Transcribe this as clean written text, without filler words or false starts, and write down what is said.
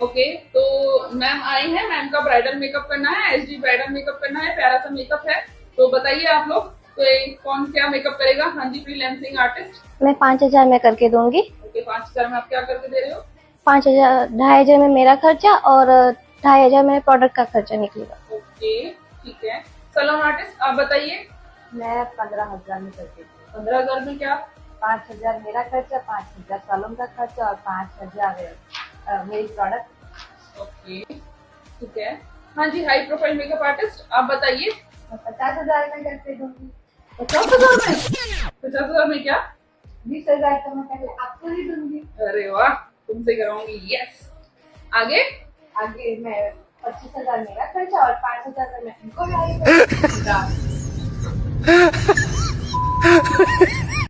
Okay, तो ma'am आई है, ma'am का ब्राइडल मेकअप करना है, एसडी ब्राइडल मेकअप करना है, प्यारा सा मेकअप है। तो बताइए आप लोग, तो कौन क्या मेकअप करेगा? हाँ जी, फ्रीलांसिंग आर्टिस्ट। मैं 5,000 में करके दूंगी। ओके, 5,000 में आप क्या करके दे रहे हो? 5,000, 2,500 में मेरा खर्चा और 2,500 में प्रोडक्ट का खर्चा निकलेगा। ओके, ठीक है। सैलून आर्टिस्ट आप बताइए। मैं 15,000 में करके दूँ। 15,000 में क्या? 5,000 मेरा खर्चा, 5,000 सैलून का खर्चा और 5,000 मेरी प्रोडक्ट। ओके, ठीक है। हाँ जी, हाई प्रोफाइल मेकअप आर्टिस्ट आप बताइए। मैं 50,000 में करके दूंगी। 50,000 में? 50,000 में क्या? 20,000 तो मैं पहले आपको ही दूंगी। अरे वाह, तुमसे कराऊंगी, यस। आगे? आगे मैं 25,000 मेरा खर्चा और 5,000 में मैं इनको डालूंगी।